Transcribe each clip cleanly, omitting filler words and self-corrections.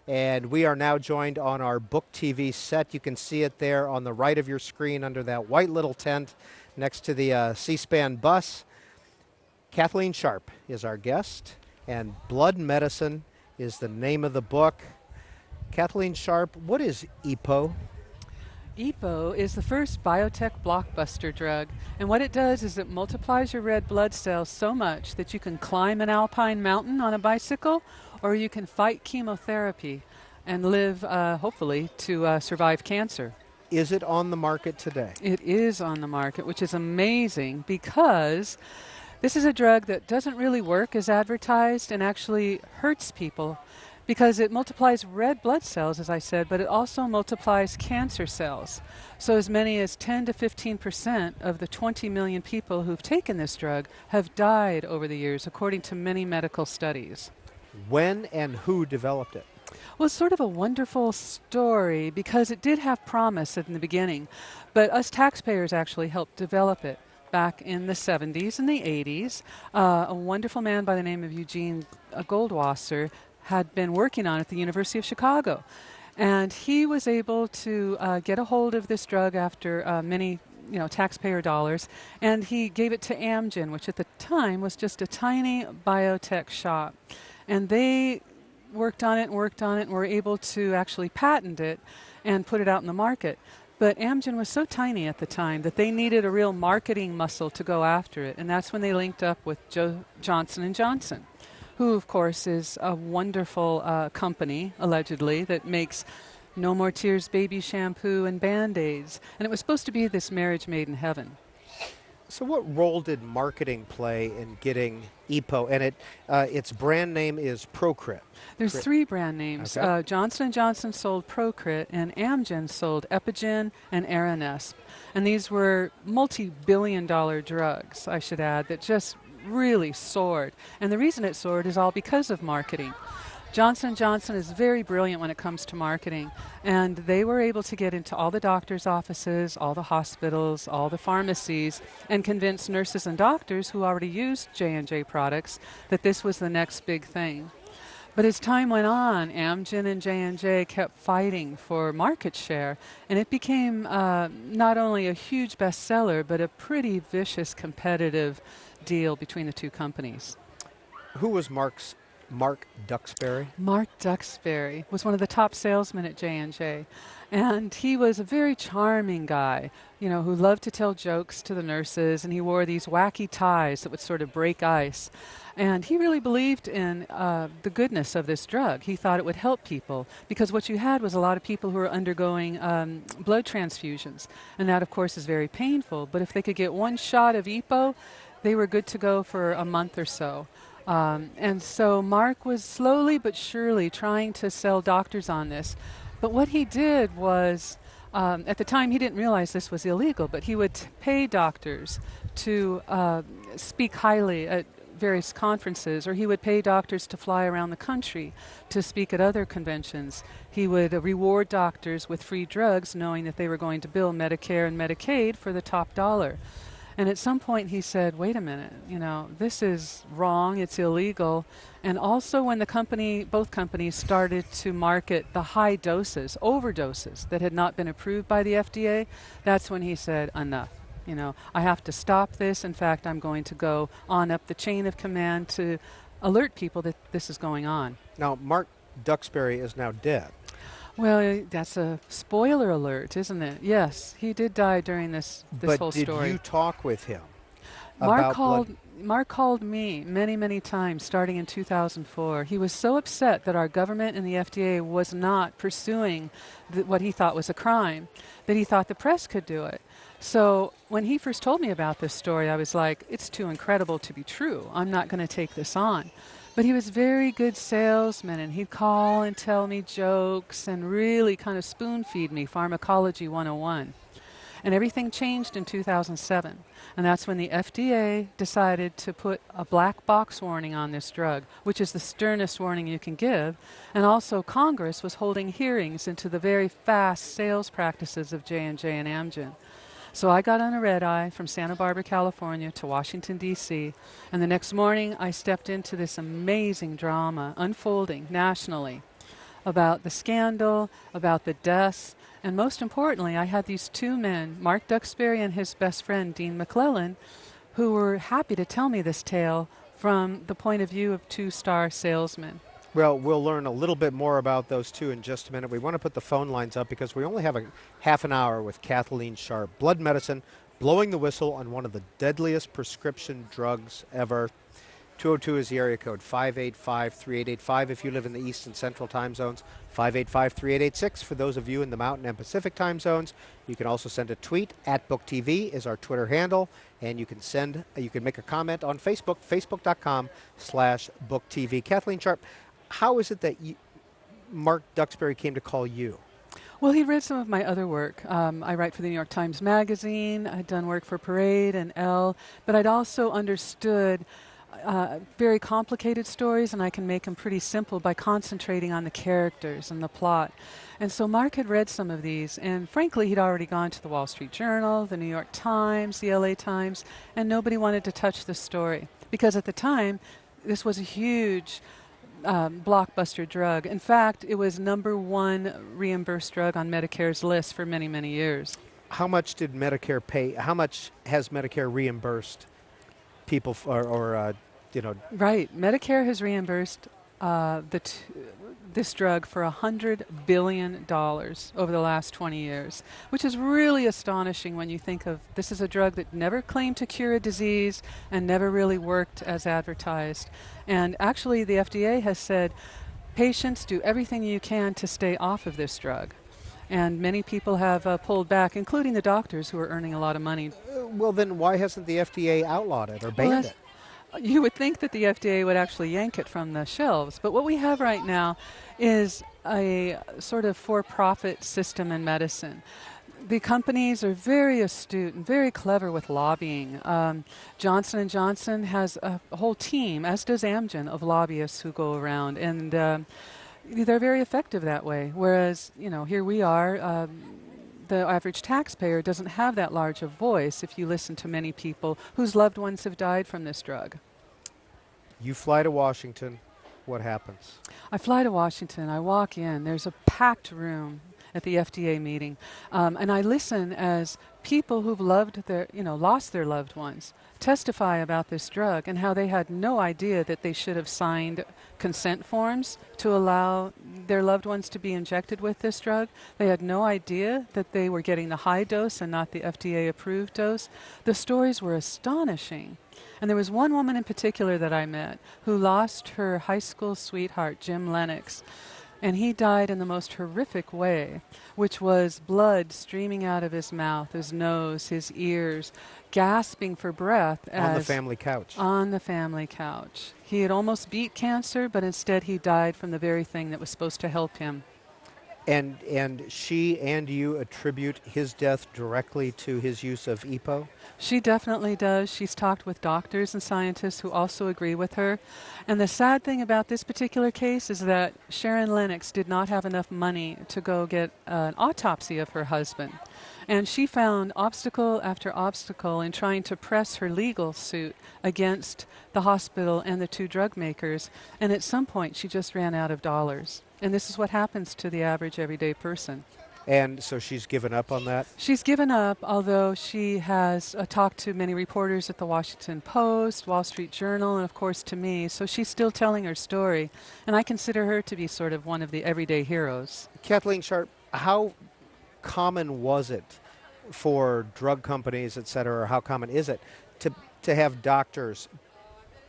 And we are now joined on our Book TV set. You can see it there on the right of your screen under that white little tent next to the C-SPAN bus. Kathleen Sharp is our guest, and Blood Medicine is the name of the book. Kathleen Sharp, what is EPO? EPO is the first biotech blockbuster drug, and what it does is it multiplies your red blood cells so much that you can climb an alpine mountain on a bicycle, or you can fight chemotherapy and live, hopefully, to survive cancer. Is it on the market today? It is on the market, which is amazing because this is a drug that doesn't really work as advertised and actually hurts people because it multiplies red blood cells, as I said, but it also multiplies cancer cells. So as many as 10 to 15% of the 20 million people who've taken this drug have died over the years, according to many medical studies. When and who developed it? Well, it's sort of a wonderful story because it did have promise in the beginning, but us taxpayers actually helped develop it back in the 70s and the 80s. A wonderful man by the name of Eugene Goldwasser had been working on it at the University of Chicago, and he was able to get a hold of this drug after many taxpayer dollars, and he gave it to Amgen, which at the time was just a tiny biotech shop. And they worked on it and were able to actually patent it and put it out in the market. But Amgen was so tiny at the time that they needed a real marketing muscle to go after it, and that's when they linked up with Johnson & Johnson, who, of course, is a wonderful company, allegedly, that makes No More Tears baby shampoo and Band-Aids. And it was supposed to be this marriage made in heaven. So what role did marketing play in getting EPO? And its brand name is Procrit. There's three brand names. Okay. Johnson & Johnson sold Procrit, and Amgen sold Epigen and Aranesp. And these were multi-billion-dollar drugs, I should add, that just really soared. And the reason it soared is all because of marketing. Johnson & Johnson is very brilliant when it comes to marketing, and they were able to get into all the doctors' offices, all the hospitals, all the pharmacies, and convince nurses and doctors who already used J&J products that this was the next big thing. But as time went on, Amgen and J&J kept fighting for market share, and it became not only a huge bestseller, but a pretty vicious competitive deal between the two companies. Who was Mark Duxbury? Mark Duxbury was one of the top salesmen at J&J, and he was a very charming guy, who loved to tell jokes to the nurses, and he wore these wacky ties that would sort of break ice. And he really believed in the goodness of this drug. He thought it would help people because what you had was a lot of people who were undergoing blood transfusions, and that, of course, is very painful. But if they could get one shot of EPO, they were good to go for a month or so. And so Mark was slowly but surely trying to sell doctors on this. But what he did was, at the time he didn't realize this was illegal, but he would pay doctors to speak highly at various conferences, or he would pay doctors to fly around the country to speak at other conventions. He would reward doctors with free drugs, knowing that they were going to bill Medicare and Medicaid for the top dollar. And at some point he said, wait a minute, this is wrong, it's illegal. And also when both companies started to market the high doses, overdoses, that had not been approved by the FDA, that's when he said, enough. I have to stop this. In fact, I'm going to go on up the chain of command to alert people that this is going on. Now, Mark Duxbury is now dead. Well, that's a spoiler alert, isn't it? Yes, he did die during this whole story. But did you talk with him Mark called me many, many times starting in 2004. He was so upset that our government and the FDA was not pursuing what he thought was a crime, that he thought the press could do it. So when he first told me about this story, I was like, it's too incredible to be true. I'm not going to take this on. But he was a very good salesman, and he'd call and tell me jokes and really kind of spoon-feed me Pharmacology 101. And everything changed in 2007. And that's when the FDA decided to put a black box warning on this drug, which is the sternest warning you can give. And also Congress was holding hearings into the very fast sales practices of J&J and Amgen. So I got on a red eye from Santa Barbara, California to Washington, D.C., and the next morning I stepped into this amazing drama unfolding nationally. about the scandal, about the deaths, and most importantly, I had these two men, Mark Duxbury and his best friend, Dean McClellan, who were happy to tell me this tale from the point of view of two-star salesmen. Well, we'll learn a little bit more about those two in just a minute. We want to put the phone lines up because we only have a half an hour with Kathleen Sharp. Blood medicine, blowing the whistle on one of the deadliest prescription drugs ever. 202 is the area code, 585-3885 if you live in the East and Central time zones, 585-3886 for those of you in the Mountain and Pacific time zones. You can also send a tweet. @BookTV is our Twitter handle, and you can make a comment on Facebook, facebook.com/BookTV. Kathleen Sharp, how is it that Mark Duxbury came to call you? Well, he read some of my other work. I write for the New York Times Magazine. I'd done work for Parade and Elle, but I'd also understood very complicated stories, and I can make them pretty simple by concentrating on the characters and the plot. And so Mark had read some of these, and frankly, he'd already gone to the Wall Street Journal, the New York Times, the LA Times, and nobody wanted to touch the story. Because at the time, this was a huge blockbuster drug. In fact, it was #1 reimbursed drug on Medicare's list for many, many years. How much did Medicare pay? How much has Medicare reimbursed people Right. Medicare has reimbursed this drug for $100 billion over the last 20 years, which is really astonishing when you think of this is a drug that never claimed to cure a disease and never really worked as advertised. And actually, the FDA has said, patients, do everything you can to stay off of this drug. And many people have pulled back, including the doctors who are earning a lot of money. Well, then why hasn't the FDA outlawed it or banned it? You would think that the FDA would actually yank it from the shelves, but what we have right now is a sort of for-profit system in medicine. The companies are very astute and very clever with lobbying. Johnson & Johnson has a whole team, as does Amgen, of lobbyists who go around, and they're very effective that way. Whereas, here we are, the average taxpayer doesn't have that large a voice if you listen to many people whose loved ones have died from this drug. You fly to Washington. What happens? I fly to Washington. I walk in. There's a packed room at the FDA meeting, and I listen as people who've lost their loved ones testify about this drug and how they had no idea that they should have signed consent forms to allow their loved ones to be injected with this drug. They had no idea that they were getting the high dose and not the FDA-approved dose. The stories were astonishing. And there was one woman in particular that I met who lost her high school sweetheart, Jim Lennox. And he died in the most horrific way, which was blood streaming out of his mouth, his nose, his ears, gasping for breath. On the family couch. On the family couch. He had almost beat cancer, but instead he died from the very thing that was supposed to help him. And she and you attribute his death directly to his use of EPO? She definitely does. She's talked with doctors and scientists who also agree with her. And the sad thing about this particular case is that Sharon Lennox did not have enough money to go get an autopsy of her husband. And she found obstacle after obstacle in trying to press her legal suit against the hospital and the two drug makers. And at some point, she just ran out of dollars. And this is what happens to the average everyday person. And so she's given up on that? She's given up, although she has talked to many reporters at the Washington Post, Wall Street Journal, and of course to me. So she's still telling her story. And I consider her to be sort of one of the everyday heroes. Kathleen Sharp, how common was it for drug companies, et cetera, or how common is it to have doctors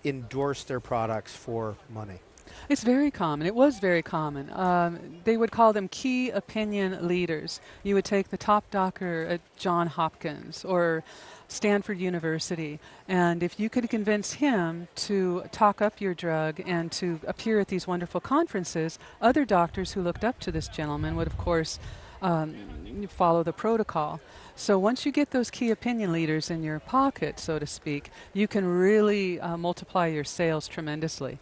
endorse their products for money? It's very common. It was very common. They would call them key opinion leaders. You would take the top doctor at Johns Hopkins or Stanford University, and if you could convince him to talk up your drug and to appear at these wonderful conferences, other doctors who looked up to this gentleman would, of course, follow the protocol. So once you get those key opinion leaders in your pocket, so to speak, you can really multiply your sales tremendously.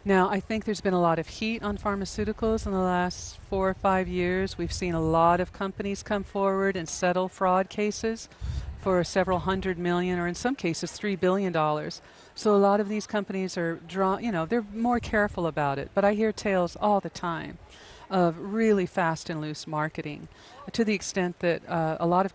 Now, I think there's been a lot of heat on pharmaceuticals in the last 4 or 5 years. We've seen a lot of companies come forward and settle fraud cases for several $100 million, or in some cases $3 billion. So a lot of these companies are they're more careful about it. But I hear tales all the time of really fast and loose marketing, to the extent that a lot of